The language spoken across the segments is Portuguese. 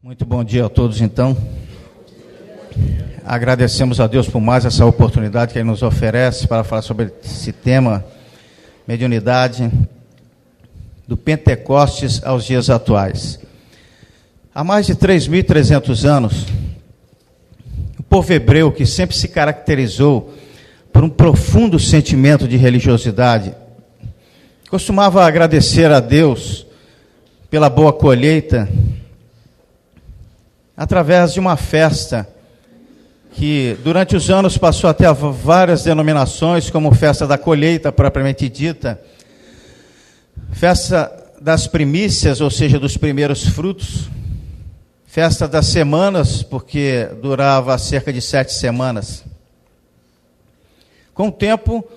Muito bom dia a todos, então. Agradecemos a Deus por mais essa oportunidade que Ele nos oferece para falar sobre esse tema, mediunidade, do Pentecostes aos dias atuais. Há mais de 3.300 anos, o povo hebreu, que sempre se caracterizou por um profundo sentimento de religiosidade, costumava agradecer a Deus pela boa colheita, através de uma festa que durante os anos passou até a várias denominações, como festa da colheita propriamente dita, festa das primícias, ou seja, dos primeiros frutos, festa das semanas, porque durava cerca de 7 semanas. Com o tempo,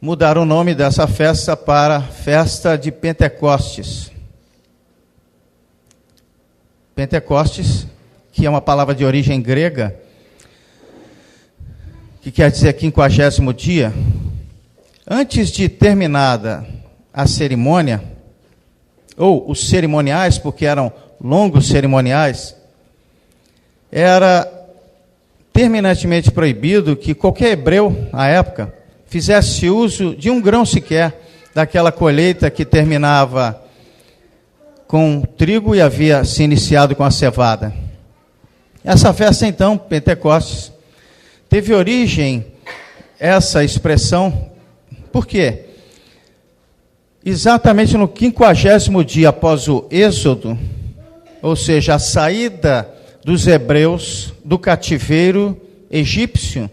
mudaram o nome dessa festa para Festa de Pentecostes. Pentecostes, que é uma palavra de origem grega, que quer dizer 50º dia. Antes de terminada a cerimônia, ou os cerimoniais, porque eram longos cerimoniais, era terminantemente proibido que qualquer hebreu, à época, fizesse uso de um grão sequer daquela colheita que terminava com trigo e havia se iniciado com a cevada. Essa festa, então, Pentecostes, teve origem, essa expressão, por quê? Exatamente no 50º dia após o Êxodo, ou seja, a saída dos hebreus do cativeiro egípcio,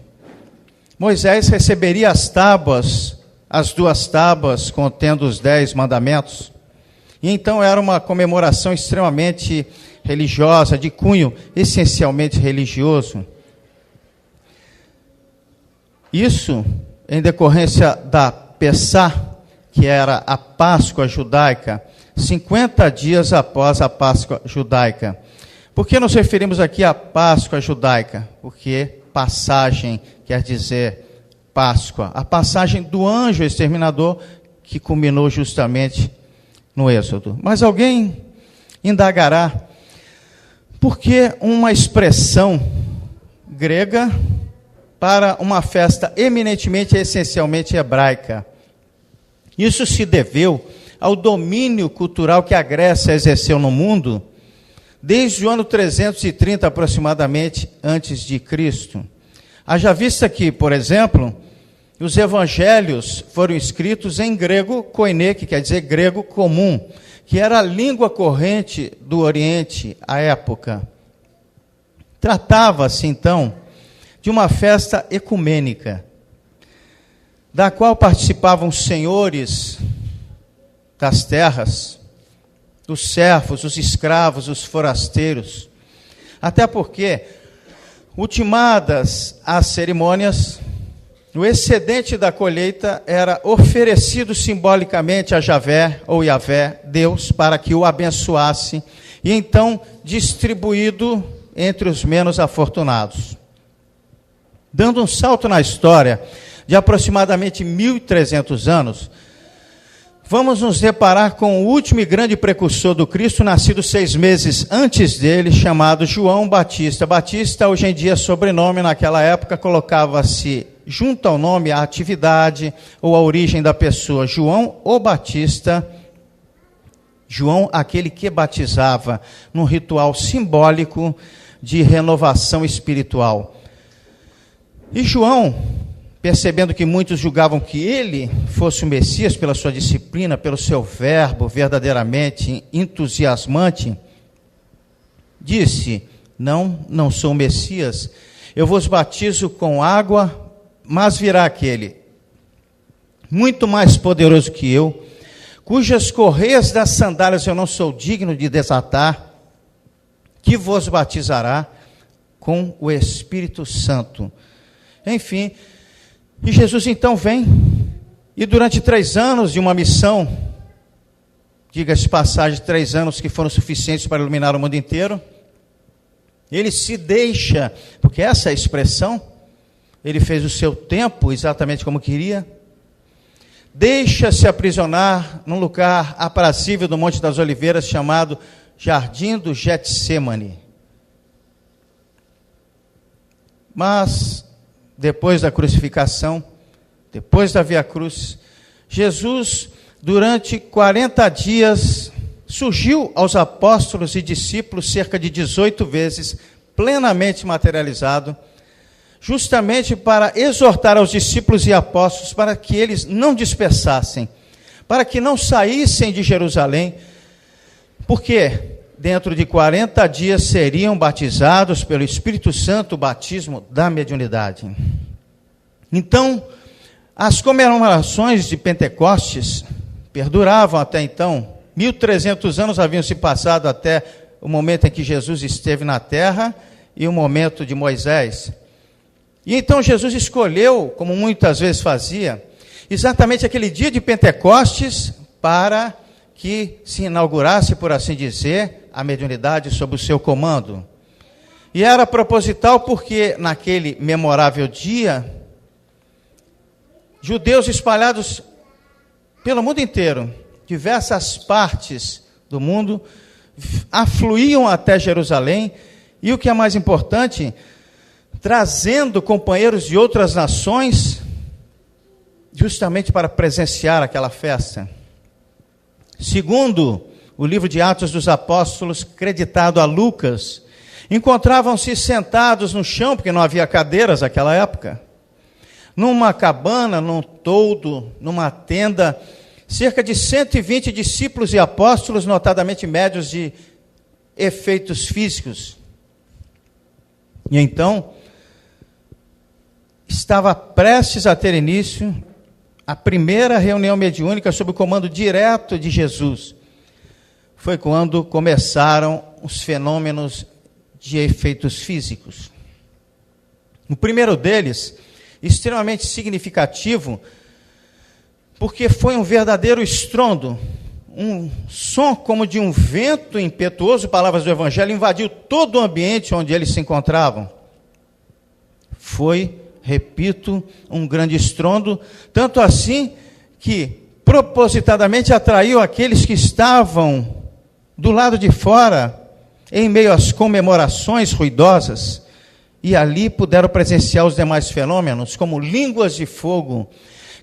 Moisés receberia as tábuas, as 2 tábuas contendo os 10 mandamentos, e então era uma comemoração extremamente religiosa, de cunho essencialmente religioso. Isso em decorrência da Pessá, que era a Páscoa judaica, 50 dias após a Páscoa judaica. Por que nos referimos aqui à Páscoa judaica? Porque passagem quer dizer Páscoa. A passagem do anjo exterminador que culminou justamente no Êxodo. Mas alguém indagará, por que uma expressão grega para uma festa eminentemente e essencialmente hebraica? Isso se deveu ao domínio cultural que a Grécia exerceu no mundo desde o ano 330 aproximadamente antes de Cristo. Haja vista que, por exemplo, os evangelhos foram escritos em grego koiné, que quer dizer grego comum, que era a língua corrente do Oriente à época. Tratava-se, então, de uma festa ecumênica, da qual participavam os senhores das terras, os servos, os escravos, os forasteiros. Até porque, ultimadas as cerimônias, o excedente da colheita era oferecido simbolicamente a Javé ou Yavé, Deus, para que o abençoasse, e então distribuído entre os menos afortunados. Dando um salto na história de aproximadamente 1.300 anos, vamos nos deparar com o último e grande precursor do Cristo, nascido 6 meses antes dele, chamado João Batista. Batista, hoje em dia, sobrenome, naquela época, colocava-se junto ao nome a atividade ou a origem da pessoa. João o Batista, João, aquele que batizava, num ritual simbólico de renovação espiritual. E João, percebendo que muitos julgavam que ele fosse o Messias pela sua disciplina, pelo seu verbo verdadeiramente entusiasmante, disse: não sou o Messias, eu vos batizo com água, mas virá aquele, muito mais poderoso que eu, cujas correias das sandálias eu não sou digno de desatar, que vos batizará com o Espírito Santo. Enfim, e Jesus então vem, e durante 3 anos de uma missão, diga-se passagem, 3 anos que foram suficientes para iluminar o mundo inteiro, ele se deixa, porque essa é a expressão, ele fez o seu tempo exatamente como queria, deixa-se aprisionar num lugar aprazível do Monte das Oliveiras chamado jardim do Getsêmani. Mas, depois da crucificação, depois da Via Cruz, Jesus, durante 40 dias, surgiu aos apóstolos e discípulos cerca de 18 vezes, plenamente materializado, justamente para exortar aos discípulos e apóstolos para que eles não dispersassem, para que não saíssem de Jerusalém, porque dentro de 40 dias seriam batizados pelo Espírito Santo, o batismo da mediunidade. Então, as comemorações de Pentecostes perduravam até então. 1.300 anos haviam se passado até o momento em que Jesus esteve na terra e o momento de Moisés. E então Jesus escolheu, como muitas vezes fazia, exatamente aquele dia de Pentecostes para que se inaugurasse, por assim dizer, a mediunidade sob o seu comando. E era proposital porque naquele memorável dia, judeus espalhados pelo mundo inteiro, diversas partes do mundo, afluíam até Jerusalém, e o que é mais importante, trazendo companheiros de outras nações, justamente para presenciar aquela festa. Segundo o livro de Atos dos Apóstolos, creditado a Lucas, encontravam-se sentados no chão, porque não havia cadeiras naquela época, numa cabana, num toldo, numa tenda, cerca de 120 discípulos e apóstolos, notadamente médios de efeitos físicos. E então, estava prestes a ter início a primeira reunião mediúnica sob o comando direto de Jesus. Foi quando começaram os fenômenos de efeitos físicos. O primeiro deles, extremamente significativo, porque foi um verdadeiro estrondo, um som como de um vento impetuoso, palavras do Evangelho, invadiu todo o ambiente onde eles se encontravam. Foi, repito, um grande estrondo, tanto assim que propositadamente atraiu aqueles que estavam do lado de fora, em meio às comemorações ruidosas, e ali puderam presenciar os demais fenômenos, como línguas de fogo,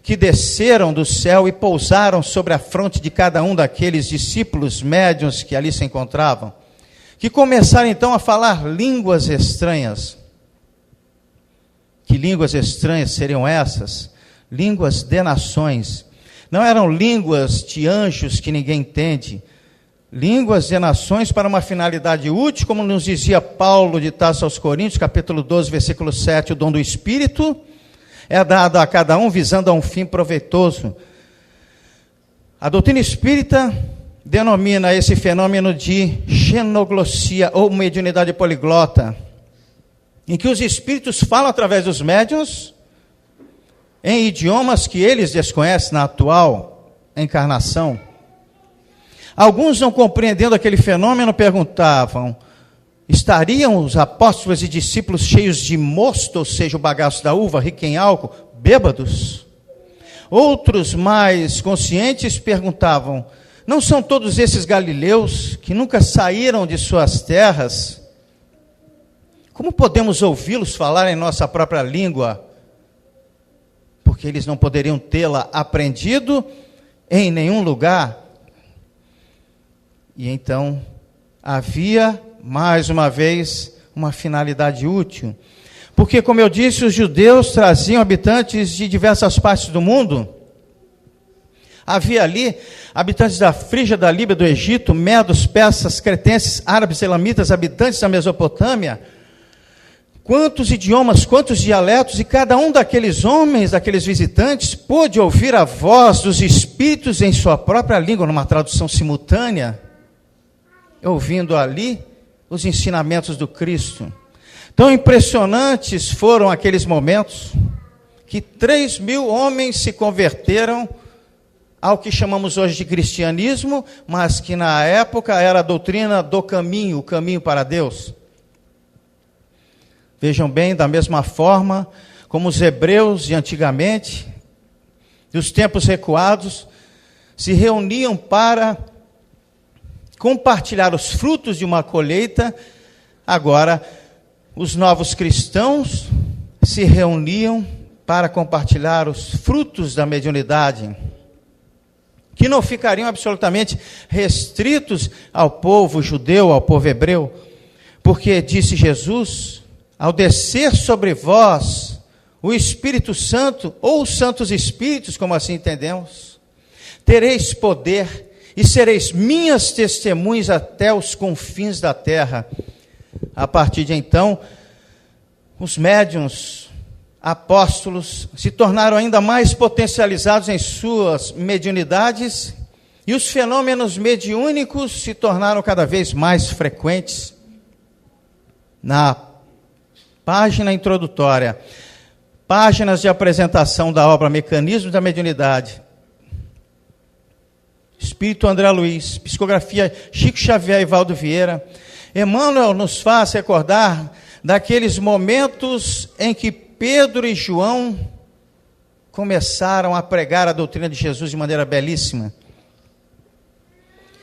que desceram do céu e pousaram sobre a fronte de cada um daqueles discípulos médiuns que ali se encontravam, que começaram então a falar línguas estranhas. Que línguas estranhas seriam essas? Línguas de nações. Não eram línguas de anjos que ninguém entende. Línguas de nações para uma finalidade útil, como nos dizia Paulo de Tarso aos Coríntios, capítulo 12, versículo 7, o dom do Espírito é dado a cada um visando a um fim proveitoso. A doutrina espírita denomina esse fenômeno de xenoglossia, ou mediunidade poliglota, em que os espíritos falam através dos médiuns em idiomas que eles desconhecem na atual encarnação. Alguns, não compreendendo aquele fenômeno, perguntavam: estariam os apóstolos e discípulos cheios de mosto, ou seja, o bagaço da uva, rico em álcool, bêbados? Outros, mais conscientes, perguntavam: não são todos esses galileus que nunca saíram de suas terras? Como podemos ouvi-los falar em nossa própria língua? Porque eles não poderiam tê-la aprendido em nenhum lugar. E então havia, mais uma vez, uma finalidade útil. Porque, como eu disse, os judeus traziam habitantes de diversas partes do mundo. Havia ali habitantes da Frígia, da Líbia, do Egito, medos, persas, cretenses, árabes, elamitas, habitantes da Mesopotâmia. Quantos idiomas, quantos dialetos, e cada um daqueles homens, daqueles visitantes, pôde ouvir a voz dos espíritos em sua própria língua, numa tradução simultânea, ouvindo ali os ensinamentos do Cristo. Tão impressionantes foram aqueles momentos, que 3.000 homens se converteram ao que chamamos hoje de cristianismo, mas que na época era a doutrina do caminho, o caminho para Deus. Vejam bem, da mesma forma como os hebreus de antigamente, dos tempos recuados, se reuniam para compartilhar os frutos de uma colheita, agora os novos cristãos se reuniam para compartilhar os frutos da mediunidade, que não ficariam absolutamente restritos ao povo judeu, ao povo hebreu, porque disse Jesus: ao descer sobre vós o Espírito Santo, ou os santos espíritos, como assim entendemos, tereis poder e sereis minhas testemunhas até os confins da terra. A partir de então, os médiuns, apóstolos, se tornaram ainda mais potencializados em suas mediunidades, e os fenômenos mediúnicos se tornaram cada vez mais frequentes. Na página introdutória, páginas de apresentação da obra Mecanismos da Mediunidade, Espírito André Luiz, psicografia Chico Xavier e Valdo Vieira, Emmanuel nos faz recordar daqueles momentos em que Pedro e João começaram a pregar a doutrina de Jesus de maneira belíssima,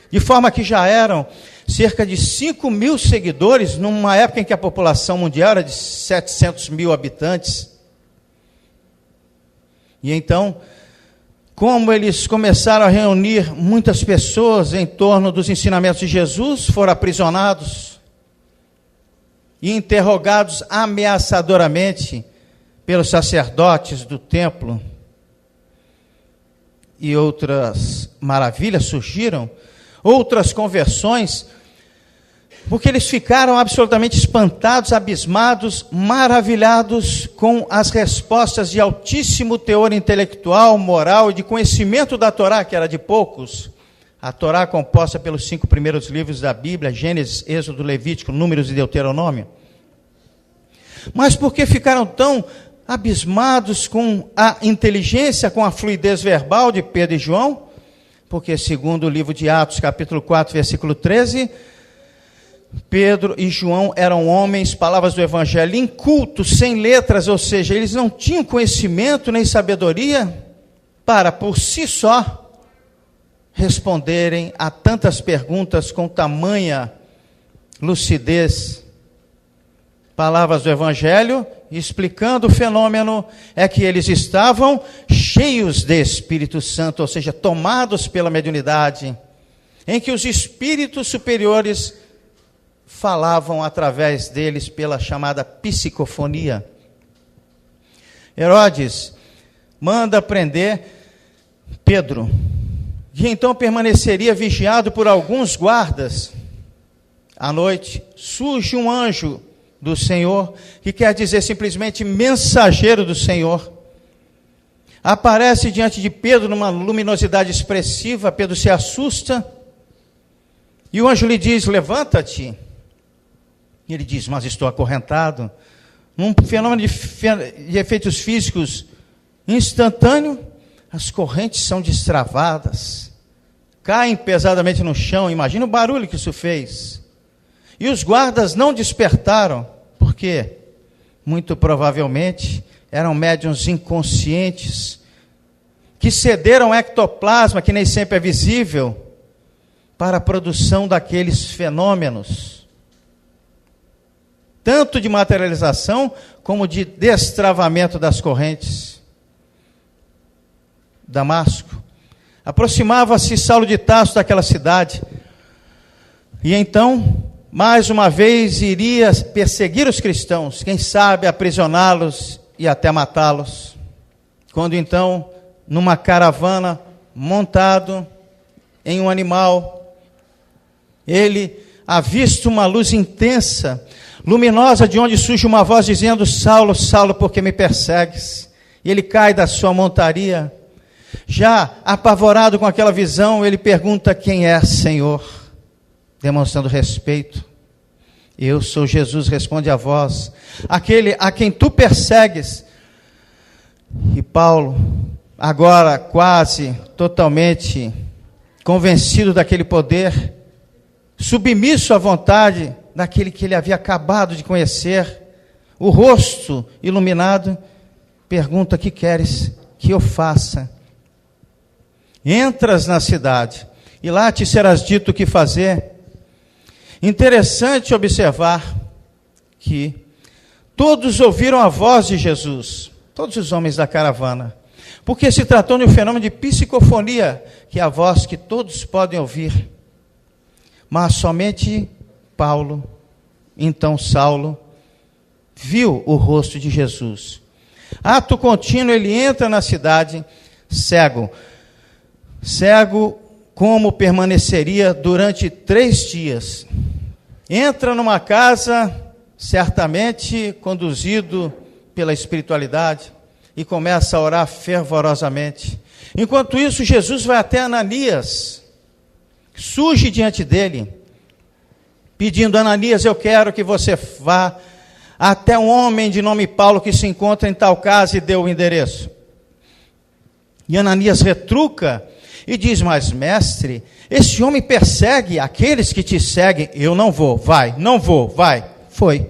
de forma que já eram cerca de 5.000 seguidores, numa época em que a população mundial era de 700 mil habitantes. E então, como eles começaram a reunir muitas pessoas em torno dos ensinamentos de Jesus, foram aprisionados e interrogados ameaçadoramente pelos sacerdotes do templo. E outras maravilhas surgiram, outras conversões, porque eles ficaram absolutamente espantados, abismados, maravilhados com as respostas de altíssimo teor intelectual, moral e de conhecimento da Torá, que era de poucos. A Torá composta pelos 5 primeiros livros da Bíblia, Gênesis, Êxodo, Levítico, Números e Deuteronômio. Mas porque ficaram tão abismados com a inteligência, com a fluidez verbal de Pedro e João? Porque, segundo o livro de Atos, capítulo 4, versículo 13, Pedro e João eram homens, palavras do Evangelho, incultos, sem letras, ou seja, eles não tinham conhecimento nem sabedoria para, por si só, responderem a tantas perguntas com tamanha lucidez. Palavras do Evangelho, explicando o fenômeno, é que eles estavam cheios de Espírito Santo, ou seja, tomados pela mediunidade, em que os espíritos superiores falavam através deles pela chamada psicofonia. Herodes manda prender Pedro, que então permaneceria vigiado por alguns guardas. À noite, surge um anjo do Senhor, que quer dizer simplesmente mensageiro do Senhor. Aparece diante de Pedro numa luminosidade expressiva. Pedro se assusta, e o anjo lhe diz: levanta-te. E ele diz: mas estou acorrentado. Num fenômeno de efeitos físicos instantâneo, as correntes são destravadas, caem pesadamente no chão. Imagina o barulho que isso fez. E os guardas não despertaram. Por quê? Muito provavelmente eram médiuns inconscientes, que cederam ectoplasma, que nem sempre é visível, para a produção daqueles fenômenos, tanto de materialização, como de destravamento das correntes. Damasco. Aproximava-se Saulo de Tarso daquela cidade, e então, mais uma vez, iria perseguir os cristãos, quem sabe aprisioná-los e até matá-los. Quando então, numa caravana, montado em um animal, ele avista uma luz intensa, luminosa, de onde surge uma voz dizendo: Saulo, Saulo, por que me persegues? E ele cai da sua montaria. Já apavorado com aquela visão, ele pergunta: quem é, Senhor? Demonstrando respeito. Eu sou Jesus, responde a voz, aquele a quem tu persegues. E Paulo, agora quase totalmente convencido daquele poder, submisso à vontade daquele que ele havia acabado de conhecer, o rosto iluminado, pergunta: que queres que eu faça? Entras na cidade e lá te serás dito o que fazer. Interessante observar que todos ouviram a voz de Jesus, todos os homens da caravana, porque se tratou de um fenômeno de psicofonia, que é a voz que todos podem ouvir, mas somente Paulo, então Saulo, viu o rosto de Jesus. Ato contínuo, ele entra na cidade cego como permaneceria durante 3 dias. Entra numa casa, certamente conduzido pela espiritualidade, e começa a orar fervorosamente. Enquanto isso, Jesus vai até Ananias, surge diante dele, pedindo: Ananias, eu quero que você vá até um homem de nome Paulo que se encontra em tal casa, e deu o endereço. E Ananias retruca e diz: mas mestre, esse homem persegue aqueles que te seguem. Eu não vou, vai, não vou, vai. Foi.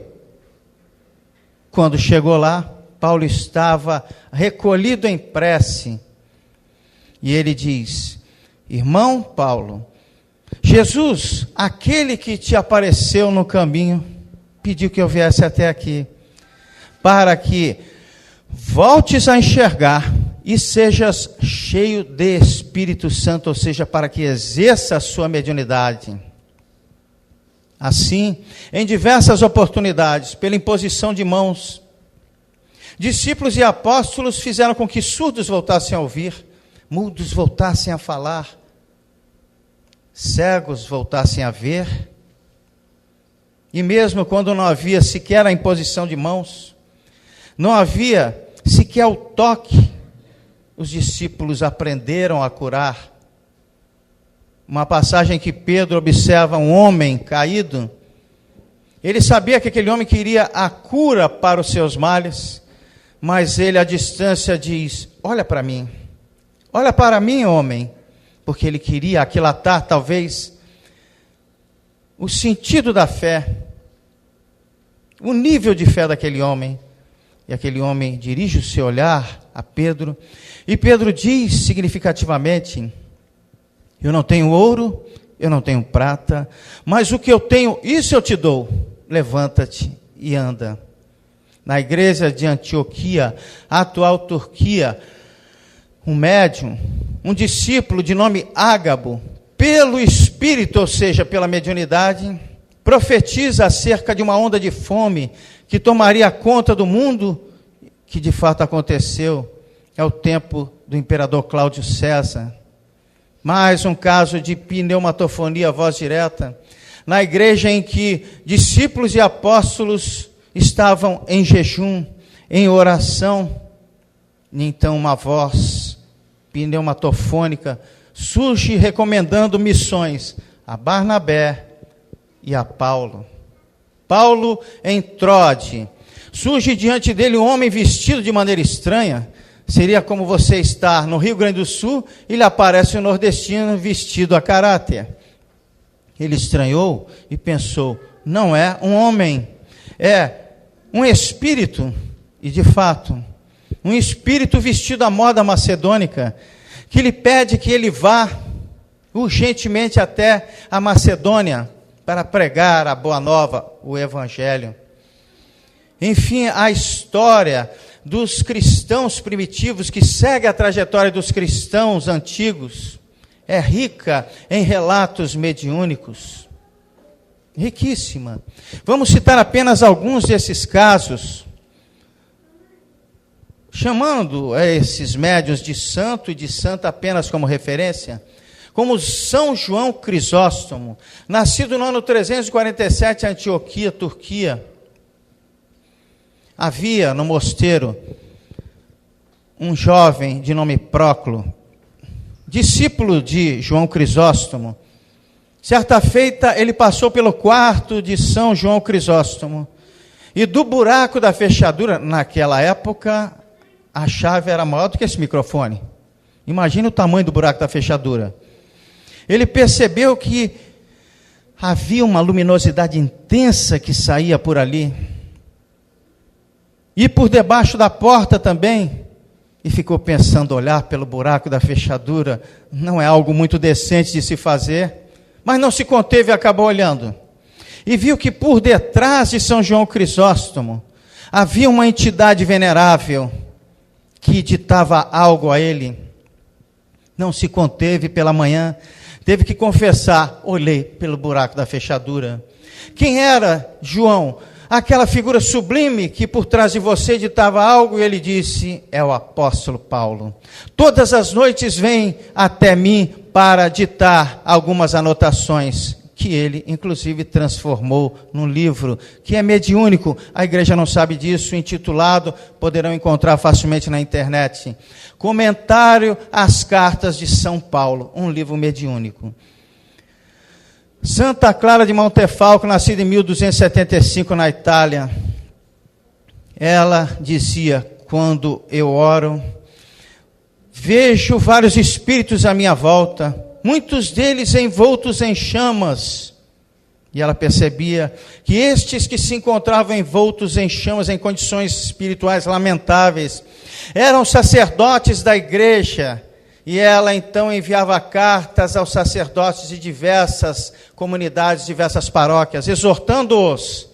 Quando chegou lá, Paulo estava recolhido em prece, e ele diz: irmão Paulo, Jesus, aquele que te apareceu no caminho, pediu que eu viesse até aqui, para que voltes a enxergar e sejas cheio de Espírito Santo, ou seja, para que exerça a sua mediunidade. Assim, em diversas oportunidades, pela imposição de mãos, discípulos e apóstolos fizeram com que surdos voltassem a ouvir, mudos voltassem a falar, cegos voltassem a ver, e mesmo quando não havia sequer a imposição de mãos, não havia sequer o toque, os discípulos aprenderam a curar. Uma passagem que Pedro observa um homem caído, ele sabia que aquele homem queria a cura para os seus males, mas ele à distância diz: olha para mim, homem, porque ele queria aquilatar talvez o sentido da fé, o nível de fé daquele homem. E aquele homem dirige o seu olhar a Pedro, e Pedro diz significativamente: eu não tenho ouro, eu não tenho prata, mas o que eu tenho, isso eu te dou. Levanta-te e anda. Na igreja de Antioquia, atual Turquia, um médium, um discípulo de nome Ágabo, pelo Espírito, ou seja, pela mediunidade, profetiza acerca de uma onda de fome que tomaria conta do mundo, que de fato aconteceu. É o tempo do imperador Cláudio César. Mais um caso de pneumatofonia, voz direta, na igreja em que discípulos e apóstolos estavam em jejum, em oração, e então uma voz pneumatofônica surge recomendando missões a Barnabé e a Paulo. Paulo em Troade, surge diante dele um homem vestido de maneira estranha. Seria como você estar no Rio Grande do Sul e lhe aparece um nordestino vestido a caráter. Ele estranhou e pensou: não é um homem, é um espírito. E de fato, um espírito vestido à moda macedônica, que lhe pede que ele vá urgentemente até a Macedônia para pregar a boa nova, o evangelho. Enfim, a história dos cristãos primitivos, que segue a trajetória dos cristãos antigos, é rica em relatos mediúnicos, riquíssima. Vamos citar apenas alguns desses casos, chamando esses médiuns de santo e de santa apenas como referência, como São João Crisóstomo, nascido no ano 347 em Antioquia, Turquia. Havia no mosteiro um jovem de nome Próclo, discípulo de João Crisóstomo. Certa feita, ele passou pelo quarto de São João Crisóstomo, e do buraco da fechadura, naquela época, a chave era maior do que esse microfone. Imagina o tamanho do buraco da fechadura. Ele percebeu que havia uma luminosidade intensa que saía por ali. E por debaixo da porta também, e ficou pensando, olhar pelo buraco da fechadura não é algo muito decente de se fazer, mas não se conteve e acabou olhando. E viu que por detrás de São João Crisóstomo havia uma entidade venerável que ditava algo a ele. Não se conteve pela manhã, teve que confessar, olhei pelo buraco da fechadura. Quem era João? Aquela figura sublime que por trás de você ditava algo, e ele disse, é o apóstolo Paulo. Todas as noites vem até mim para ditar algumas anotações, que ele, inclusive, transformou num livro, que é mediúnico, a igreja não sabe disso, intitulado, poderão encontrar facilmente na internet, Comentário às Cartas de São Paulo, um livro mediúnico. Santa Clara de Montefalco, nascida em 1275 na Itália, ela dizia, quando eu oro, vejo vários espíritos à minha volta, muitos deles envoltos em chamas, e ela percebia que estes que se encontravam envoltos em chamas, em condições espirituais lamentáveis, eram sacerdotes da igreja, e ela então enviava cartas aos sacerdotes de diversas comunidades, diversas paróquias, exortando-os,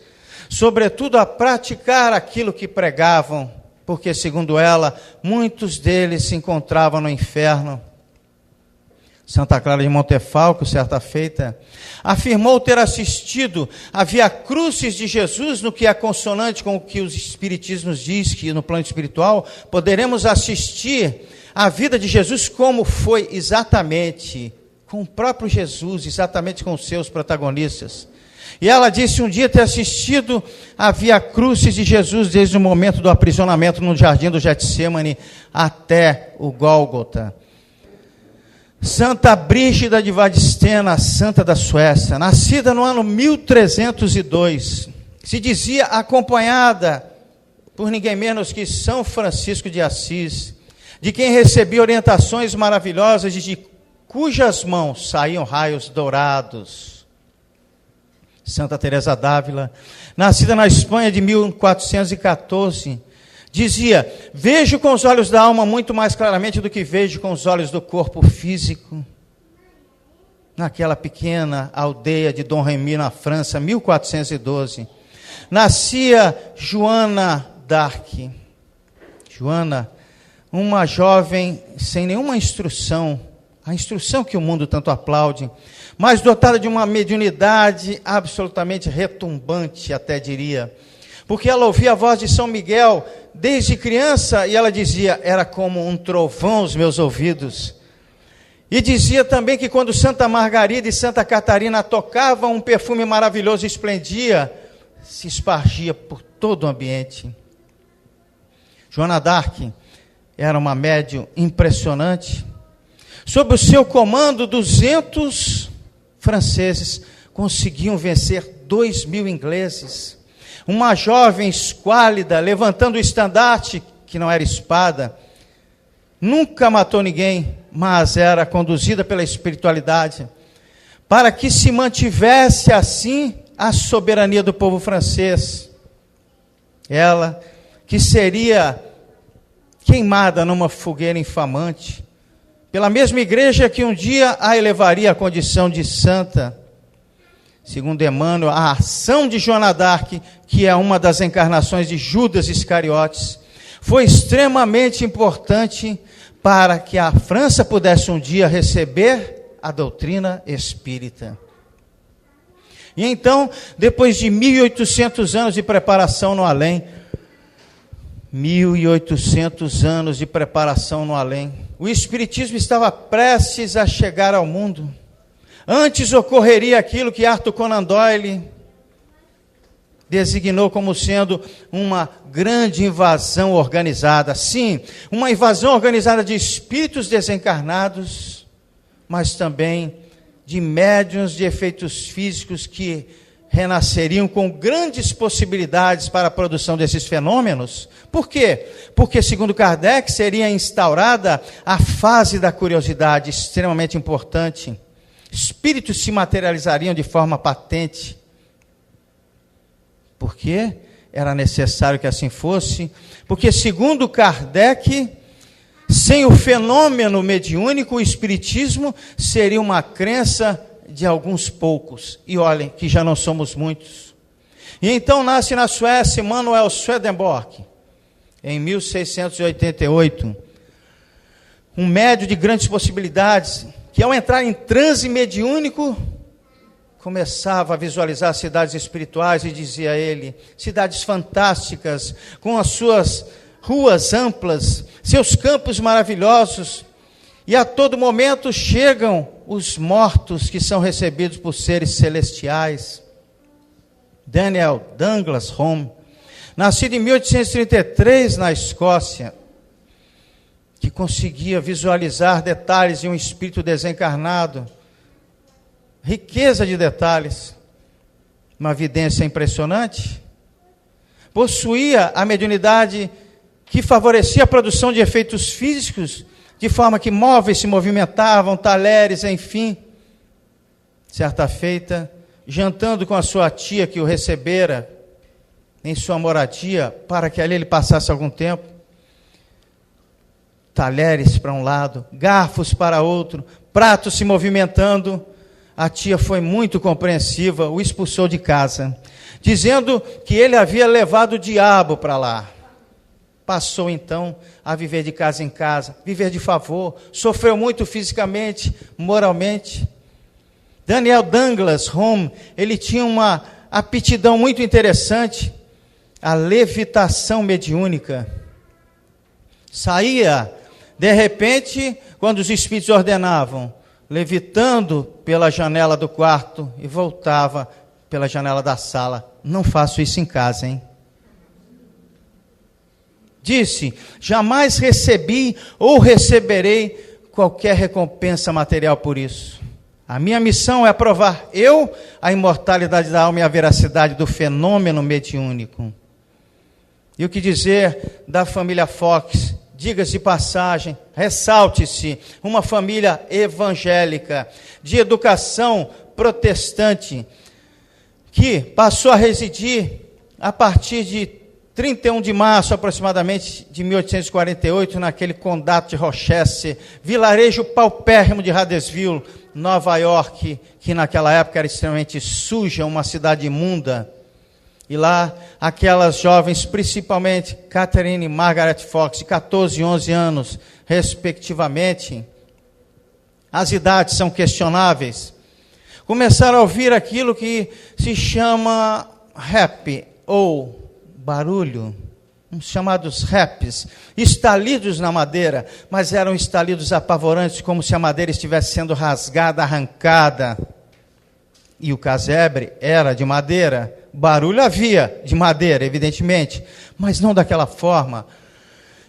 sobretudo, a praticar aquilo que pregavam, porque, segundo ela, muitos deles se encontravam no inferno. Santa Clara de Montefalco, certa feita, afirmou ter assistido a Via Crucis de Jesus, no que é consonante com o que os Espiritismos diz, que no plano espiritual poderemos assistir a vida de Jesus como foi exatamente, com o próprio Jesus, exatamente com os seus protagonistas. E ela disse um dia ter assistido a Via Crucis de Jesus desde o momento do aprisionamento no jardim do Getsêmani até o Gólgota. Santa Brígida de Vadstena, santa da Suécia, nascida no ano 1302, se dizia acompanhada por ninguém menos que São Francisco de Assis, de quem recebia orientações maravilhosas e de cujas mãos saíam raios dourados. Santa Teresa d'Ávila, nascida na Espanha de 1414, dizia, vejo com os olhos da alma muito mais claramente do que vejo com os olhos do corpo físico. Naquela pequena aldeia de Dom Remy, na França, 1412, nascia Joana d'Arc. Joana, uma jovem sem nenhuma instrução, a instrução que o mundo tanto aplaude, mas dotada de uma mediunidade absolutamente retumbante, até diria, porque ela ouvia a voz de São Miguel desde criança, e ela dizia, era como um trovão aos meus ouvidos. E dizia também que quando Santa Margarida e Santa Catarina tocavam, um perfume maravilhoso esplendia, se espargia por todo o ambiente. Joana d'Arc era uma médium impressionante. Sob o seu comando, 200 franceses conseguiam vencer 2.000 ingleses. Uma jovem esquálida, levantando o estandarte, que não era espada, nunca matou ninguém, mas era conduzida pela espiritualidade, para que se mantivesse assim a soberania do povo francês. Ela, que seria queimada numa fogueira infamante, pela mesma igreja que um dia a elevaria à condição de santa. Segundo Emmanuel, a ação de Joana d'Arc, que é uma das encarnações de Judas Iscariotes, foi extremamente importante para que a França pudesse um dia receber a doutrina espírita. E então, depois de 1.800 anos de preparação no além, 1.800 anos de preparação no além, o Espiritismo estava prestes a chegar ao mundo. Antes ocorreria aquilo que Arthur Conan Doyle designou como sendo uma grande invasão organizada. Sim, uma invasão organizada de espíritos desencarnados, mas também de médiuns de efeitos físicos que renasceriam com grandes possibilidades para a produção desses fenômenos. Por quê? Porque, segundo Kardec, seria instaurada a fase da curiosidade, extremamente importante. Espíritos se materializariam de forma patente. Por quê? Era necessário que assim fosse, porque, segundo Kardec, Sem o fenômeno mediúnico, o espiritismo seria uma crença de alguns poucos. E olhem que já não somos muitos. E então nasce na Suécia Emanuel Swedenborg, em 1688. Um médium de grandes possibilidades, que ao entrar em transe mediúnico, começava a visualizar cidades espirituais e dizia a ele, cidades fantásticas, com as suas ruas amplas, seus campos maravilhosos, e a todo momento chegam os mortos que são recebidos por seres celestiais. Daniel Douglas Home, nascido em 1833 na Escócia, que conseguia visualizar detalhes de um espírito desencarnado, riqueza de detalhes, uma vidência impressionante, possuía a mediunidade que favorecia a produção de efeitos físicos, de forma que móveis se movimentavam, talheres, enfim. Certa feita, jantando com a sua tia que o recebera em sua moradia, para que ali ele passasse algum tempo, talheres para um lado, garfos para outro, pratos se movimentando, a tia foi muito compreensiva, o expulsou de casa, dizendo que ele havia levado o diabo para lá. Passou então a viver de casa em casa, viver de favor, sofreu muito fisicamente, moralmente. Daniel Douglas Home, ele tinha uma aptidão muito interessante, a levitação mediúnica. Saía, de repente, quando os espíritos ordenavam, levitando pela janela do quarto e voltava pela janela da sala. Não faço isso em casa, hein? Disse, jamais recebi ou receberei qualquer recompensa material por isso. A minha missão é provar a imortalidade da alma e a veracidade do fenômeno mediúnico. E o que dizer da família Fox? Diga-se de passagem, ressalte-se, uma família evangélica, de educação protestante, que passou a residir a partir de 31 de março, aproximadamente, de 1848, naquele condado de Rochester, vilarejo paupérrimo de Huddersville, Nova York, que naquela época era extremamente suja, uma cidade imunda. E lá, aquelas jovens, principalmente Catherine e Margaret Fox, de 14 e 11 anos, respectivamente, as idades são questionáveis, começaram a ouvir aquilo que se chama rap, ou barulho, uns chamados raps, estalidos na madeira, mas eram estalidos apavorantes, como se a madeira estivesse sendo rasgada, arrancada. E o casebre era de madeira, barulho havia de madeira, evidentemente, mas não daquela forma.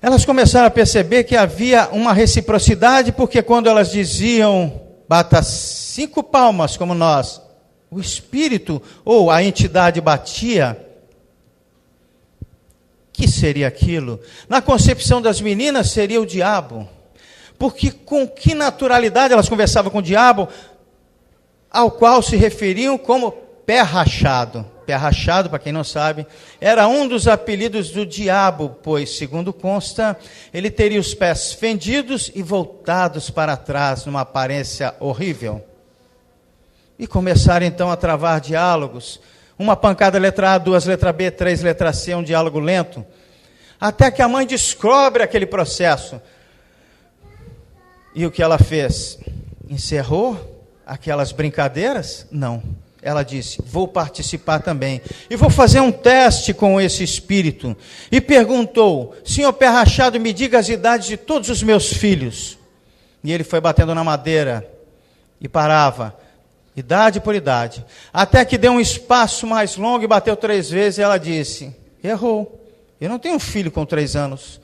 Elas começaram a perceber que havia uma reciprocidade, porque quando elas diziam, bata 5 palmas como nós, o espírito ou a entidade batia. Que seria aquilo? Na concepção das meninas seria o diabo, porque com que naturalidade elas conversavam com o diabo, ao qual se referiam como pé rachado. Pé rachado, para quem não sabe, era um dos apelidos do diabo, pois, segundo consta, ele teria os pés fendidos e voltados para trás, numa aparência horrível. E começaram então a travar diálogos, uma pancada letra A, 2 letra B, 3 letra C, um diálogo lento, até que a mãe descobre aquele processo. E o que ela fez? Encerrou aquelas brincadeiras? Não. Ela disse, vou participar também. E vou fazer um teste com esse espírito. E perguntou, senhor pé rachado, me diga as idades de todos os meus filhos. E ele foi batendo na madeira e parava, idade por idade. Até que deu um espaço mais longo e bateu 3 vezes. E ela disse, errou. Eu não tenho um filho com 3 anos.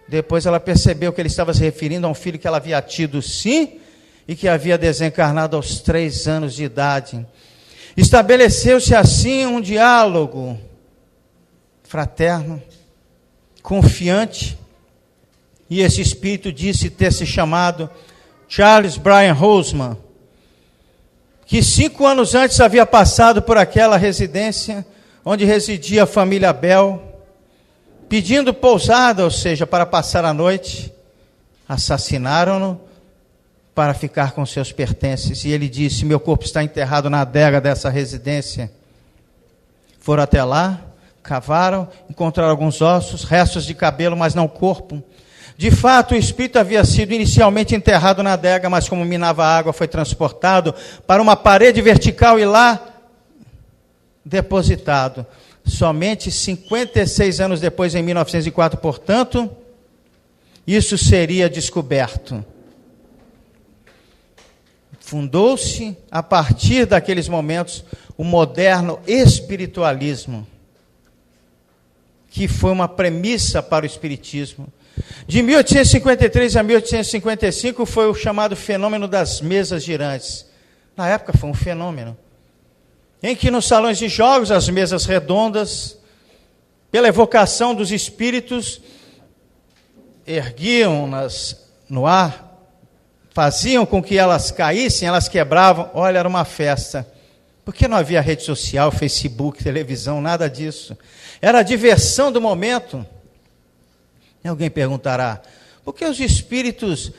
Depois ela percebeu que ele estava se referindo a um filho que ela havia tido sim, e que havia desencarnado aos 3 anos de idade. Estabeleceu-se assim um diálogo fraterno, confiante, e esse espírito disse ter se chamado Charles Brian Roseman, que 5 anos antes havia passado por aquela residência onde residia a família Bell, pedindo pousada, ou seja, para passar a noite, assassinaram-no para ficar com seus pertences. E ele disse: meu corpo está enterrado na adega dessa residência. Foram até lá, cavaram, encontraram alguns ossos, restos de cabelo, mas não corpo. De fato, o espírito havia sido inicialmente enterrado na adega, mas como minava água, foi transportado para uma parede vertical e lá depositado. Somente 56 anos depois, em 1904, portanto, isso seria descoberto. Fundou-se, a partir daqueles momentos, o moderno espiritualismo, que foi uma premissa para o espiritismo. De 1853 a 1855 foi o chamado fenômeno das mesas girantes. Na época foi um fenômeno, em que nos salões de jogos, as mesas redondas, pela evocação dos espíritos, erguiam-nas no ar, faziam com que elas caíssem, elas quebravam. Olha, era uma festa. Porque não havia rede social, Facebook, televisão, nada disso. Era a diversão do momento. E alguém perguntará: por que os espíritos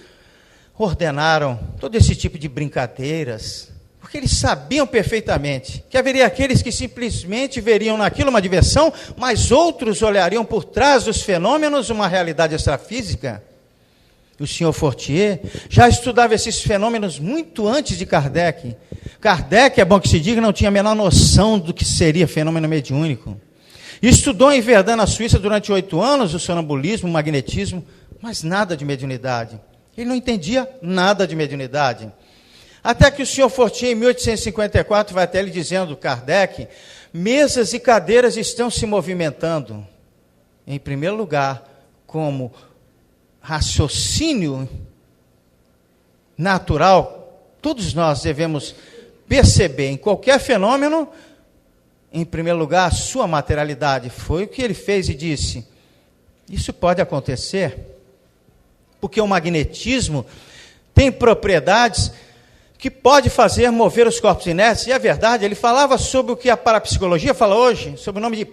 ordenaram todo esse tipo de brincadeiras? Porque eles sabiam perfeitamente que haveria aqueles que simplesmente veriam naquilo uma diversão, mas outros olhariam por trás dos fenômenos uma realidade extrafísica. O senhor Fortier já estudava esses fenômenos muito antes de Kardec. Kardec, é bom que se diga, não tinha a menor noção do que seria fenômeno mediúnico. Estudou em Verdun, na Suíça, durante 8 anos, o sonambulismo, o magnetismo, mas nada de mediunidade. Ele não entendia nada de mediunidade. Até que o senhor Fortier, em 1854, vai até ele dizendo: Kardec, mesas e cadeiras estão se movimentando, em primeiro lugar, como raciocínio natural. Todos nós devemos perceber em qualquer fenômeno, em primeiro lugar, a sua materialidade. Foi o que ele fez e disse: isso pode acontecer, porque o magnetismo tem propriedades que pode fazer mover os corpos inertes. E é verdade, ele falava sobre o que a parapsicologia fala hoje, sobre o nome de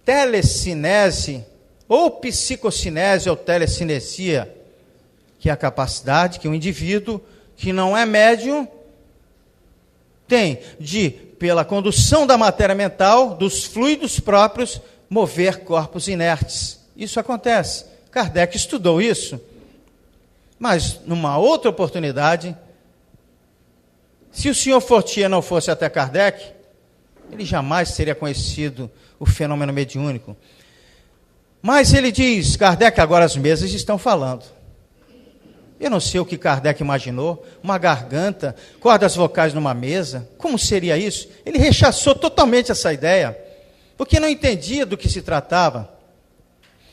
telecinese, ou psicocinese, ou telecinesia, que é a capacidade que o indivíduo, que não é médium, tem de, pela condução da matéria mental, dos fluidos próprios, mover corpos inertes. Isso acontece. Kardec estudou isso. Mas, numa outra oportunidade, se o senhor Fortier não fosse até Kardec, ele jamais teria conhecido o fenômeno mediúnico. Mas ele diz: Kardec, agora as mesas estão falando. Eu não sei o que Kardec imaginou, uma garganta, cordas vocais numa mesa, como seria isso? Ele rechaçou totalmente essa ideia, porque não entendia do que se tratava.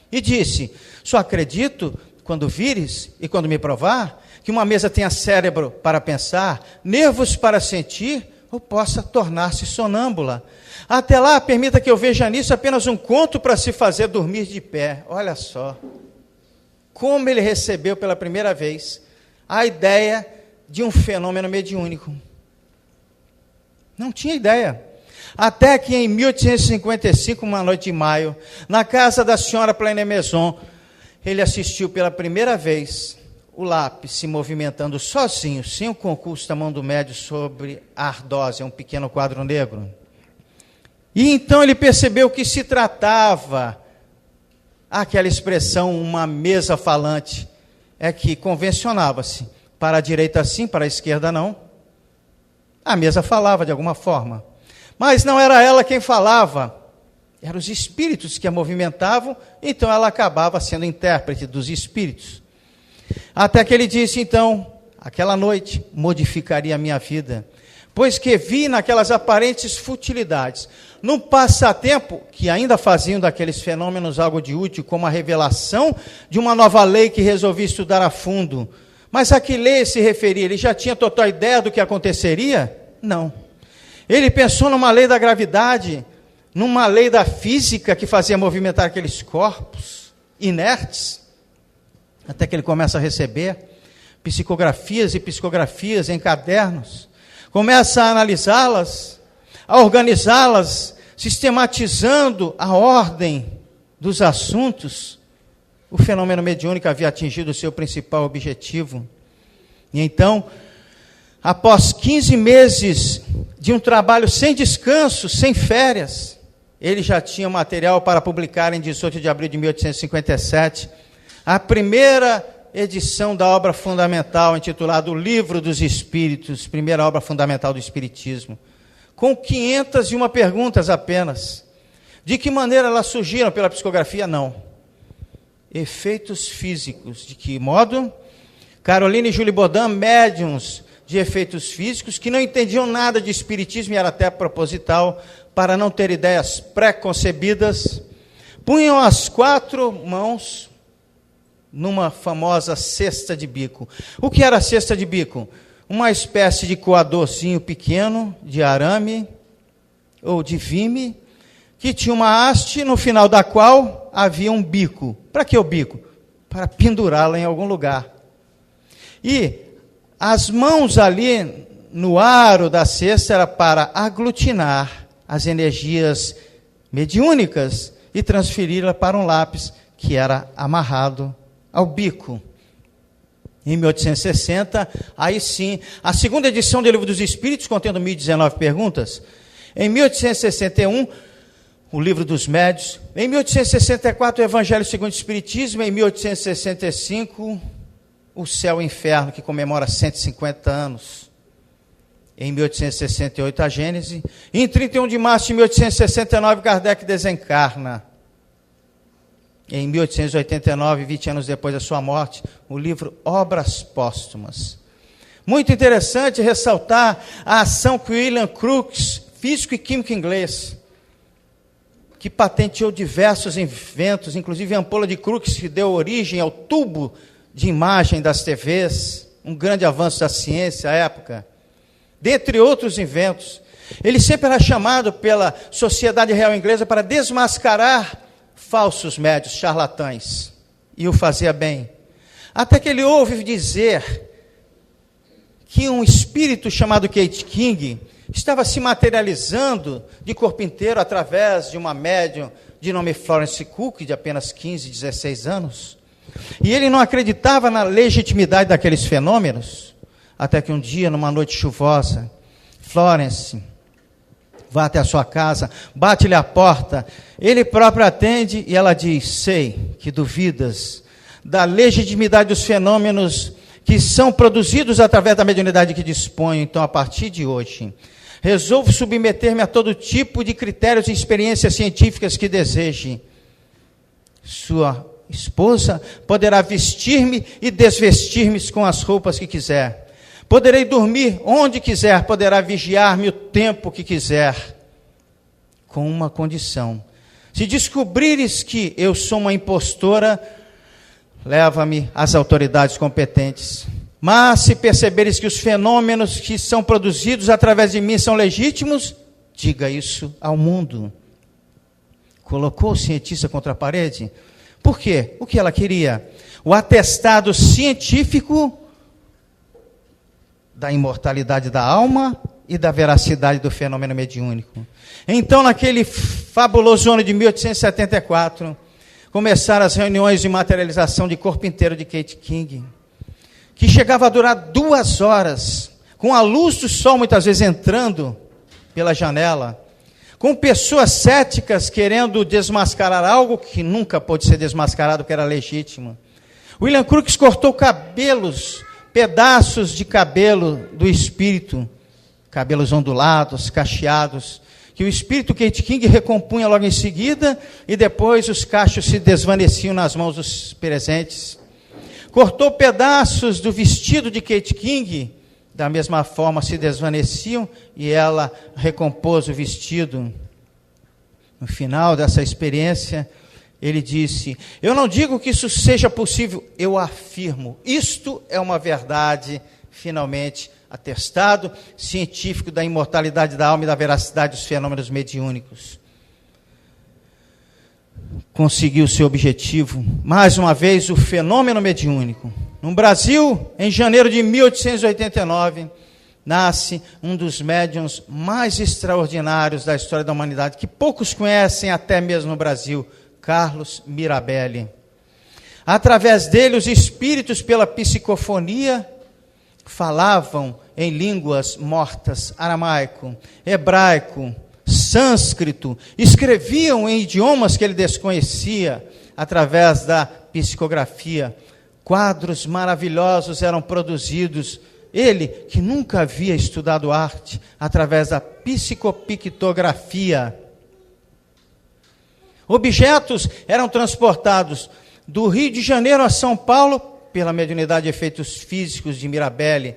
E disse: só acredito quando vires e quando me provar que uma mesa tenha cérebro para pensar, nervos para sentir, ou possa tornar-se sonâmbula. Até lá, permita que eu veja nisso apenas um conto para se fazer dormir de pé. Olha só como ele recebeu pela primeira vez a ideia de um fenômeno mediúnico. Não tinha ideia. Até que em 1855, uma noite de maio, na casa da senhora Plaine-Maison, ele assistiu pela primeira vez o lápis se movimentando sozinho, sem o concurso da mão do médium, sobre a ardósia, um pequeno quadro negro. E então ele percebeu que se tratava, aquela expressão, uma mesa falante, é que convencionava-se, para a direita sim, para a esquerda não. A mesa falava de alguma forma, mas não era ela quem falava, eram os espíritos que a movimentavam, então ela acabava sendo intérprete dos espíritos. Até que ele disse, então, aquela noite modificaria a minha vida, pois que vi naquelas aparentes futilidades, num passatempo que ainda faziam daqueles fenômenos algo de útil, como a revelação de uma nova lei que resolvi estudar a fundo. Mas a que lei se referia? Ele já tinha total ideia do que aconteceria? Não. Ele pensou numa lei da gravidade, numa lei da física que fazia movimentar aqueles corpos inertes, até que ele começa a receber psicografias e psicografias em cadernos, começa a analisá-las, a organizá-las, sistematizando a ordem dos assuntos, o fenômeno mediúnico havia atingido o seu principal objetivo. E então, após 15 meses de um trabalho sem descanso, sem férias, ele já tinha material para publicar em 18 de abril de 1857, a primeira edição da obra fundamental, intitulada O Livro dos Espíritos, primeira obra fundamental do Espiritismo, com 501 perguntas apenas. De que maneira elas surgiram? Pela psicografia? Não. Efeitos físicos. De que modo? Caroline e Julie Baudin, médiums de efeitos físicos, que não entendiam nada de espiritismo, e era até proposital, para não ter ideias pré-concebidas, punham as 4 mãos numa famosa cesta de bico. O que era a cesta de bico? Uma espécie de coadorzinho pequeno, de arame ou de vime, que tinha uma haste, no final da qual havia um bico. Para que o bico? Para pendurá-la em algum lugar. E as mãos ali no aro da cesta era para aglutinar as energias mediúnicas e transferi-la para um lápis que era amarrado ao bico. Em 1860, aí sim, a segunda edição do Livro dos Espíritos, contendo 1019 perguntas. Em 1861, o Livro dos Médios. Em 1864, o Evangelho segundo o Espiritismo. Em 1865, o Céu e o Inferno, que comemora 150 anos. Em 1868, a Gênese. E em 31 de março de 1869, Kardec desencarna. Em 1889, 20 anos depois da sua morte, o livro Obras Póstumas. Muito interessante ressaltar a ação que William Crookes, físico e químico inglês, que patenteou diversos inventos, inclusive a ampola de Crookes, que deu origem ao tubo de imagem das TVs, um grande avanço da ciência à época, dentre outros inventos. Ele sempre era chamado pela Sociedade Real Inglesa para desmascarar falsos médios, charlatães, e o fazia bem. Até que ele ouve dizer que um espírito chamado Kate King estava se materializando de corpo inteiro através de uma médium de nome Florence Cook, de apenas 15, 16 anos. E ele não acreditava na legitimidade daqueles fenômenos, até que um dia, numa noite chuvosa, Florence vai até a sua casa, bate-lhe a porta, ele próprio atende e ela diz: sei que duvidas da legitimidade dos fenômenos que são produzidos através da mediunidade que disponho, então a partir de hoje, resolvo submeter-me a todo tipo de critérios e experiências científicas que deseje. Sua esposa poderá vestir-me e desvestir-me com as roupas que quiser. Poderei dormir onde quiser, poderá vigiar-me o tempo que quiser, com uma condição: se descobrires que eu sou uma impostora, leva-me às autoridades competentes. Mas se perceberes que os fenômenos que são produzidos através de mim são legítimos, diga isso ao mundo. Colocou o cientista contra a parede. Por quê? O que ela queria? O atestado científico da imortalidade da alma e da veracidade do fenômeno mediúnico. Então, naquele fabuloso ano de 1874, começaram as reuniões de materialização de corpo inteiro de Kate King, que chegava a durar 2 horas, com a luz do sol muitas vezes entrando pela janela, com pessoas céticas querendo desmascarar algo que nunca pôde ser desmascarado, que era legítimo. William Crookes cortou cabelos, pedaços de cabelo do espírito, cabelos ondulados, cacheados, que o espírito Kate King recompunha logo em seguida, e depois os cachos se desvaneciam nas mãos dos presentes. Cortou pedaços do vestido de Kate King, da mesma forma se desvaneciam, e ela recompôs o vestido. No final dessa experiência, ele disse: eu não digo que isso seja possível, eu afirmo, isto é uma verdade finalmente atestado científico da imortalidade da alma e da veracidade dos fenômenos mediúnicos. Conseguiu seu objetivo, mais uma vez, o fenômeno mediúnico. No Brasil, em janeiro de 1889, nasce um dos médiuns mais extraordinários da história da humanidade, que poucos conhecem até mesmo no Brasil, Carlos Mirabelli. Através dele, os espíritos, pela psicofonia, falavam em línguas mortas, aramaico, hebraico, sânscrito, escreviam em idiomas que ele desconhecia, através da psicografia. Quadros maravilhosos eram produzidos. Ele, que nunca havia estudado arte, através da psicopictografia. Objetos eram transportados do Rio de Janeiro a São Paulo, pela mediunidade de efeitos físicos de Mirabelli.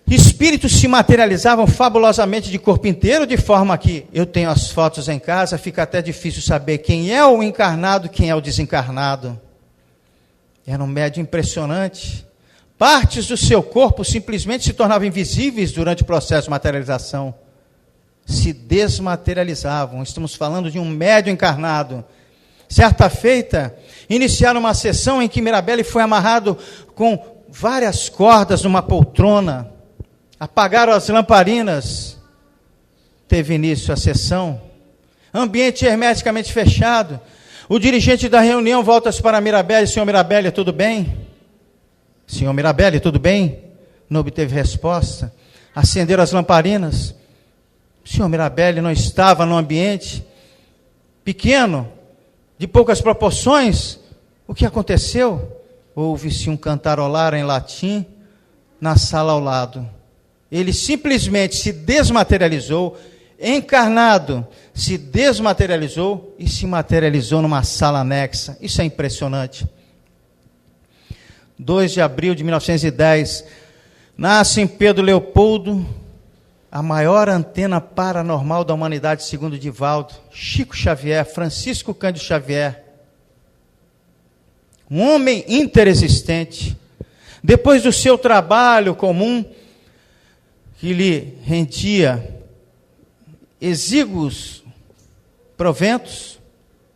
Espíritos se materializavam fabulosamente de corpo inteiro, de forma que eu tenho as fotos em casa, fica até difícil saber quem é o encarnado e quem é o desencarnado. Era um médium impressionante. Partes do seu corpo simplesmente se tornavam invisíveis durante o processo de materialização. Se desmaterializavam. Estamos falando de um médium encarnado. Certa feita, iniciaram uma sessão em que Mirabelli foi amarrado com várias cordas numa poltrona. Apagaram as lamparinas. Teve início a sessão. Ambiente hermeticamente fechado. O dirigente da reunião volta-se para Mirabelli. Senhor Mirabelli, tudo bem? Senhor Mirabelli, tudo bem? Não obteve resposta. Acenderam as lamparinas. O senhor Mirabelli não estava no ambiente pequeno, de poucas proporções. O que aconteceu? Houve-se um cantarolar em latim na sala ao lado. Ele simplesmente se desmaterializou, encarnado, se desmaterializou e se materializou numa sala anexa. Isso é impressionante. 2 de abril de 1910, nasce em Pedro Leopoldo a maior antena paranormal da humanidade, segundo Divaldo, Chico Xavier, Francisco Cândido Xavier. Um homem interexistente. Depois do seu trabalho comum, que lhe rendia exíguos proventos,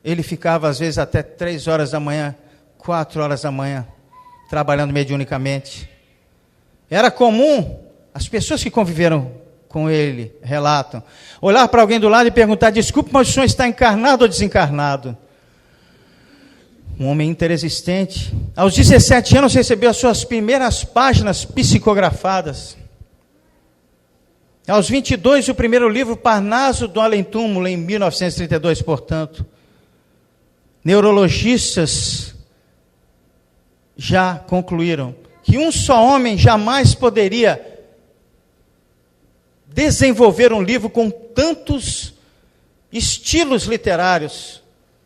ele ficava às vezes até 3 horas da manhã, 4 horas da manhã, trabalhando mediunicamente. Era comum, as pessoas que conviveram com ele relatam, olhar para alguém do lado e perguntar: desculpe, mas o senhor está encarnado ou desencarnado? Um homem interexistente. Aos 17 anos recebeu as suas primeiras páginas psicografadas. Aos 22, o primeiro livro, Parnaso do Além-Túmulo, em 1932, portanto. Neurologistas já concluíram que um só homem jamais poderia desenvolver um livro com tantos estilos literários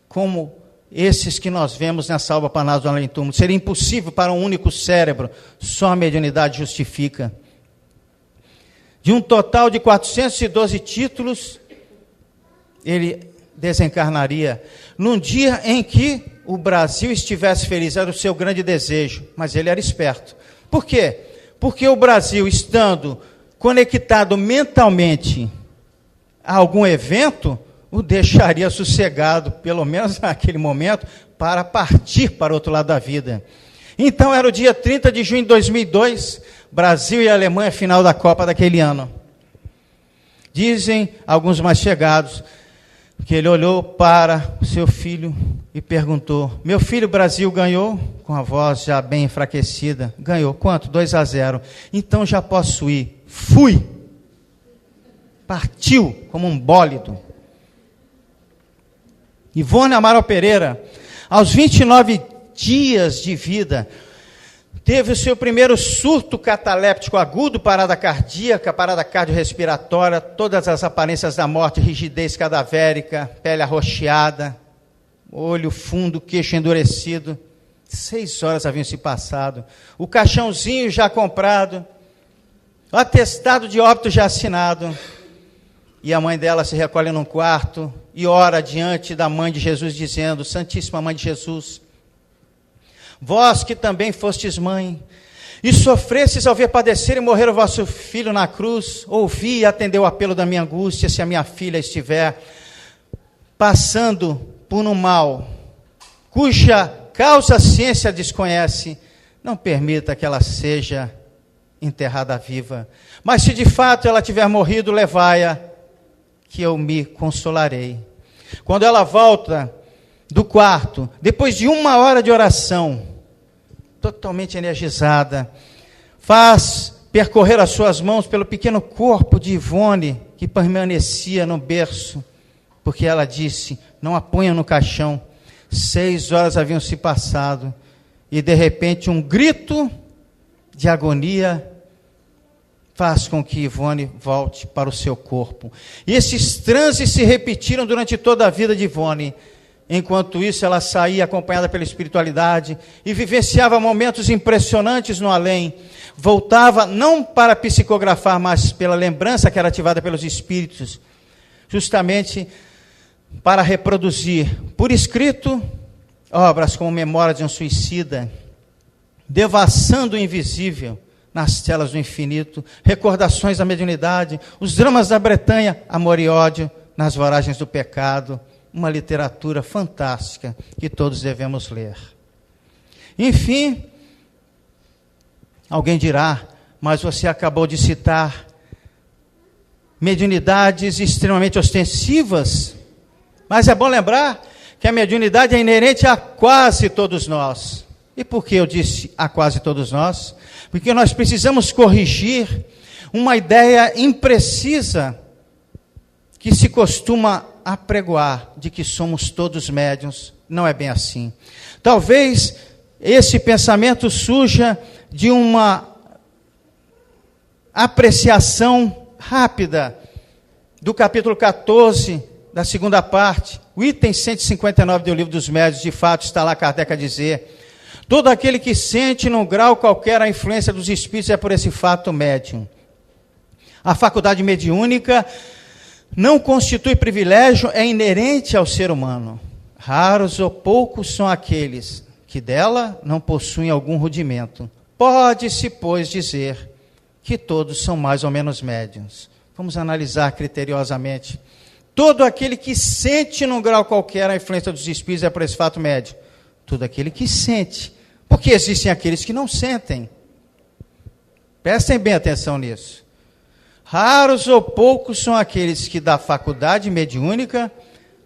como esses que nós vemos nessa obra Parnaso do Além-Túmulo. Seria impossível para um único cérebro, só a mediunidade justifica. De um total de 412 títulos, ele desencarnaria num dia em que o Brasil estivesse feliz. Era o seu grande desejo, mas ele era esperto. Por quê? Porque o Brasil, estando conectado mentalmente a algum evento, o deixaria sossegado, pelo menos naquele momento, para partir para o outro lado da vida. Então era o dia 30 de junho de 2002, Brasil e Alemanha, final da Copa daquele ano. Dizem alguns mais chegados que ele olhou para o seu filho e perguntou: meu filho, o Brasil ganhou? Com a voz já bem enfraquecida. Ganhou. Quanto? 2-0. Então já posso ir. Fui. Partiu como um bólido. Ivone Amaral Pereira, aos 29 dias de vida, teve o seu primeiro surto cataléptico agudo, parada cardíaca, parada cardiorrespiratória, todas as aparências da morte, rigidez cadavérica, pele arroxeada, olho fundo, queixo endurecido. 6 horas haviam se passado. O caixãozinho já comprado, o atestado de óbito já assinado. E a mãe dela se recolhe num quarto e ora diante da mãe de Jesus, dizendo: Santíssima Mãe de Jesus, vós que também fostes mãe, e sofrestes ao ver padecer e morrer o vosso filho na cruz, ouvi e atendeu o apelo da minha angústia. Se a minha filha estiver passando por um mal, cuja causa a ciência desconhece, não permita que ela seja enterrada viva. Mas se de fato ela tiver morrido, levai-a, que eu me consolarei. Quando ela volta do quarto, depois de 1 hora de oração, totalmente energizada, faz percorrer as suas mãos pelo pequeno corpo de Ivone, que permanecia no berço, porque ela disse, não a ponham no caixão. 6 horas haviam se passado, e de repente um grito de agonia faz com que Ivone volte para o seu corpo. E esses transes se repetiram durante toda a vida de Ivone. Enquanto isso, ela saía acompanhada pela espiritualidade e vivenciava momentos impressionantes no além. Voltava não para psicografar, mas pela lembrança que era ativada pelos espíritos, justamente para reproduzir por escrito obras como Memória de um Suicida, Devassando o Invisível, Nas Telas do Infinito, Recordações da Mediunidade, Os Dramas da Bretanha, Amor e Ódio, Nas Voragens do Pecado, uma literatura fantástica que todos devemos ler. Enfim, alguém dirá, mas você acabou de citar mediunidades extremamente ostensivas, mas é bom lembrar que a mediunidade é inerente a quase todos nós. E por que eu disse a quase todos nós? Porque nós precisamos corrigir uma ideia imprecisa que se costuma apregoar de que somos todos médiuns. Não é bem assim. Talvez esse pensamento surja de uma apreciação rápida do capítulo 14, da segunda parte, o item 159 do Livro dos Médiuns. De fato, está lá Kardec a dizer: todo aquele que sente num grau qualquer a influência dos espíritos é por esse fato médium. A faculdade mediúnica não constitui privilégio, é inerente ao ser humano. Raros ou poucos são aqueles que dela não possuem algum rudimento. Pode-se, pois, dizer que todos são mais ou menos médiuns. Vamos analisar criteriosamente. Todo aquele que sente num grau qualquer a influência dos espíritos é por esse fato médium. Todo aquele que sente. Porque existem aqueles que não sentem. Prestem bem atenção nisso. Raros ou poucos são aqueles que da faculdade mediúnica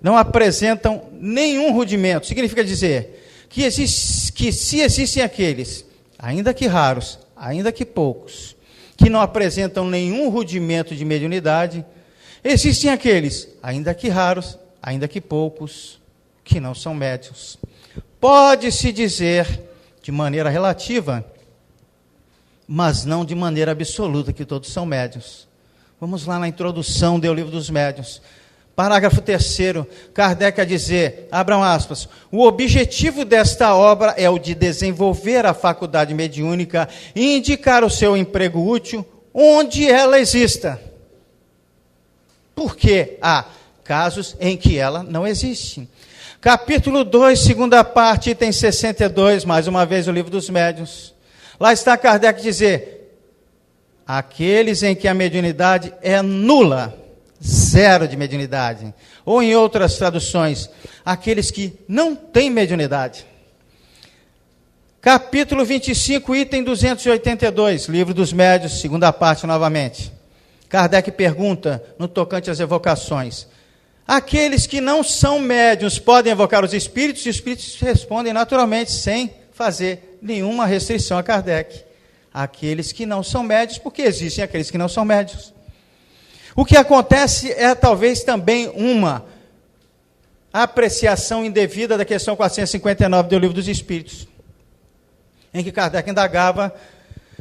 não apresentam nenhum rudimento. Significa dizer que se existem aqueles, ainda que raros, ainda que poucos, que não apresentam nenhum rudimento de mediunidade, existem aqueles, ainda que raros, ainda que poucos, que não são médiuns. Pode-se dizer, de maneira relativa, mas não de maneira absoluta, que todos são médiuns. Vamos lá na introdução do Livro dos Médiuns. Parágrafo 3º, Kardec a dizer, abram aspas, o objetivo desta obra é o de desenvolver a faculdade mediúnica e indicar o seu emprego útil onde ela exista. Porque há casos em que ela não existe. Capítulo 2, segunda parte, item 62, mais uma vez o Livro dos Médiuns. Lá está Kardec dizer, aqueles em que a mediunidade é nula, zero de mediunidade. Ou em outras traduções, aqueles que não têm mediunidade. Capítulo 25, item 282, Livro dos Médiuns, segunda parte novamente. Kardec pergunta, no tocante às evocações, aqueles que não são médiuns podem evocar os espíritos? E os espíritos respondem naturalmente, sem fazer nenhuma restrição a Kardec. Aqueles que não são médiuns, porque existem aqueles que não são médiuns. O que acontece é talvez também uma apreciação indevida da questão 459 do Livro dos Espíritos, em que Kardec indagava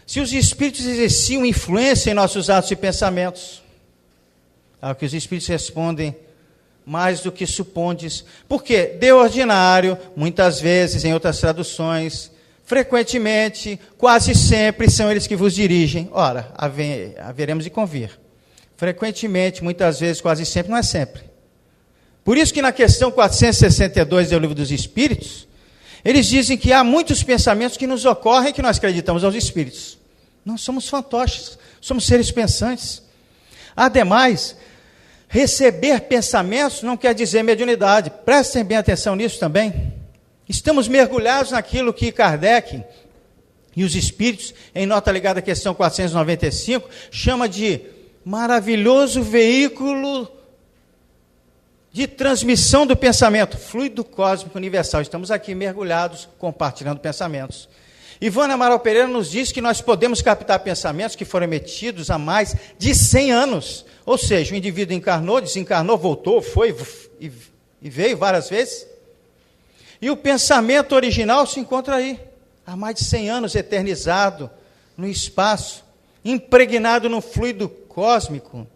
se os espíritos exerciam influência em nossos atos e pensamentos. Ao que os espíritos respondem, mais do que supondes, porque de ordinário, muitas vezes, em outras traduções, frequentemente, quase sempre, são eles que vos dirigem. Ora, haveremos de convir. Frequentemente, muitas vezes, quase sempre, não é sempre. Por isso que na questão 462 do Livro dos Espíritos, eles dizem que há muitos pensamentos que nos ocorrem que nós acreditamos aos espíritos. Nós somos fantoches, somos seres pensantes. Ademais, receber pensamentos não quer dizer mediunidade. Prestem bem atenção nisso também. Estamos mergulhados naquilo que Kardec e os espíritos, em nota ligada à questão 495, chama de maravilhoso veículo de transmissão do pensamento, fluido cósmico universal. Estamos aqui mergulhados, compartilhando pensamentos. Ivone Amaral Pereira nos diz que nós podemos captar pensamentos que foram emitidos há mais de 100 anos. Ou seja, o indivíduo encarnou, desencarnou, voltou, foi e veio várias vezes. E o pensamento original se encontra aí, há mais de 100 anos, eternizado no espaço, impregnado no fluido cósmico.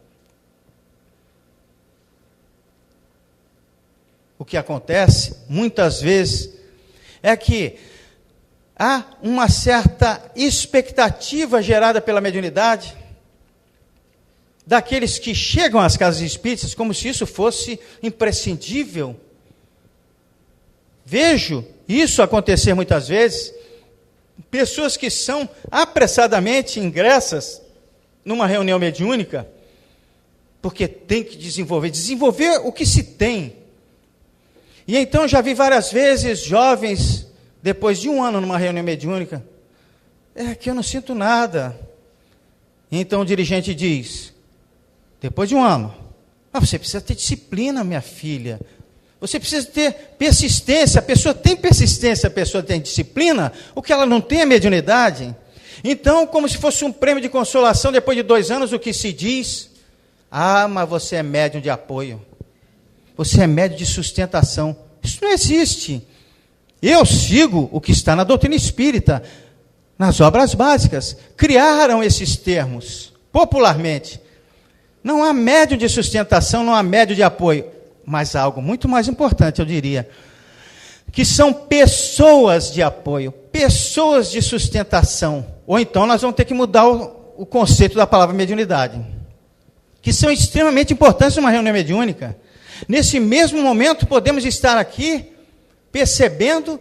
O que acontece, muitas vezes, é que há uma certa expectativa gerada pela mediunidade daqueles que chegam às casas espíritas, como se isso fosse imprescindível. Vejo isso acontecer muitas vezes, pessoas que são apressadamente ingressas numa reunião mediúnica, porque tem que desenvolver o que se tem. E então já vi várias vezes jovens, depois de 1 ano numa reunião mediúnica, é que eu não sinto nada. E então o dirigente diz, depois de 1 ano, você precisa ter disciplina, minha filha. Você precisa ter persistência. A pessoa tem persistência, a pessoa tem disciplina. O que ela não tem é mediunidade. Então, como se fosse um prêmio de consolação, depois de 2 anos, o que se diz? Mas você é médium de apoio. Você é médium de sustentação. Isso não existe. Eu sigo o que está na doutrina espírita, nas obras básicas. Criaram esses termos, popularmente. Não há médium de sustentação, não há médium de apoio. Mas há algo muito mais importante, eu diria, que são pessoas de apoio, pessoas de sustentação. Ou então nós vamos ter que mudar o conceito da palavra mediunidade, que são extremamente importantes numa reunião mediúnica. Nesse mesmo momento, podemos estar aqui percebendo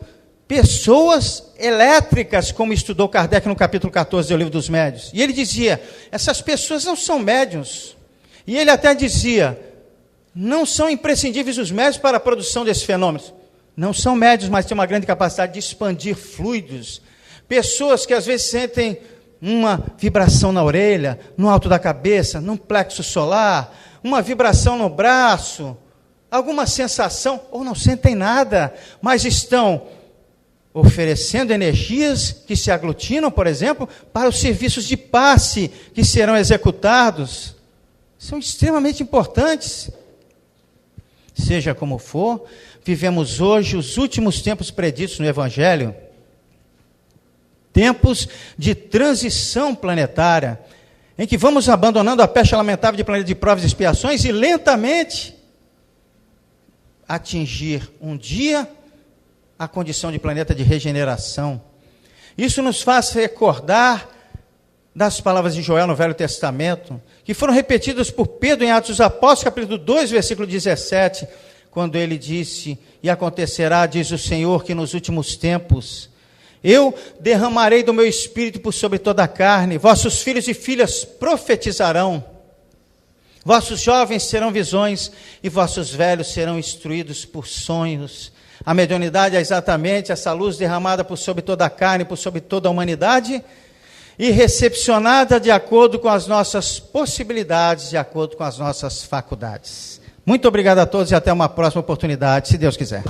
pessoas elétricas, como estudou Kardec no capítulo 14 do Livro dos Médiuns. E ele dizia, essas pessoas não são médiuns. E ele até dizia, não são imprescindíveis os médiuns para a produção desses fenômenos. Não são médiuns, mas têm uma grande capacidade de expandir fluidos. Pessoas que às vezes sentem uma vibração na orelha, no alto da cabeça, no plexo solar, uma vibração no braço, alguma sensação, ou não sentem nada, mas estão oferecendo energias que se aglutinam, por exemplo, para os serviços de passe que serão executados. São extremamente importantes. Seja como for, vivemos hoje os últimos tempos preditos no Evangelho, tempos de transição planetária, em que vamos abandonando a peste lamentável de planeta de provas e expiações e lentamente atingir um dia a condição de planeta de regeneração. Isso nos faz recordar das palavras de Joel no Velho Testamento, que foram repetidas por Pedro em Atos dos Apóstolos, capítulo 2, versículo 17, quando ele disse, e acontecerá, diz o Senhor, que nos últimos tempos eu derramarei do meu espírito por sobre toda a carne, vossos filhos e filhas profetizarão, vossos jovens terão visões e vossos velhos serão instruídos por sonhos. A mediunidade é exatamente essa luz derramada por sobre toda a carne, por sobre toda a humanidade, e recepcionada de acordo com as nossas possibilidades, de acordo com as nossas faculdades. Muito obrigado a todos e até uma próxima oportunidade, se Deus quiser.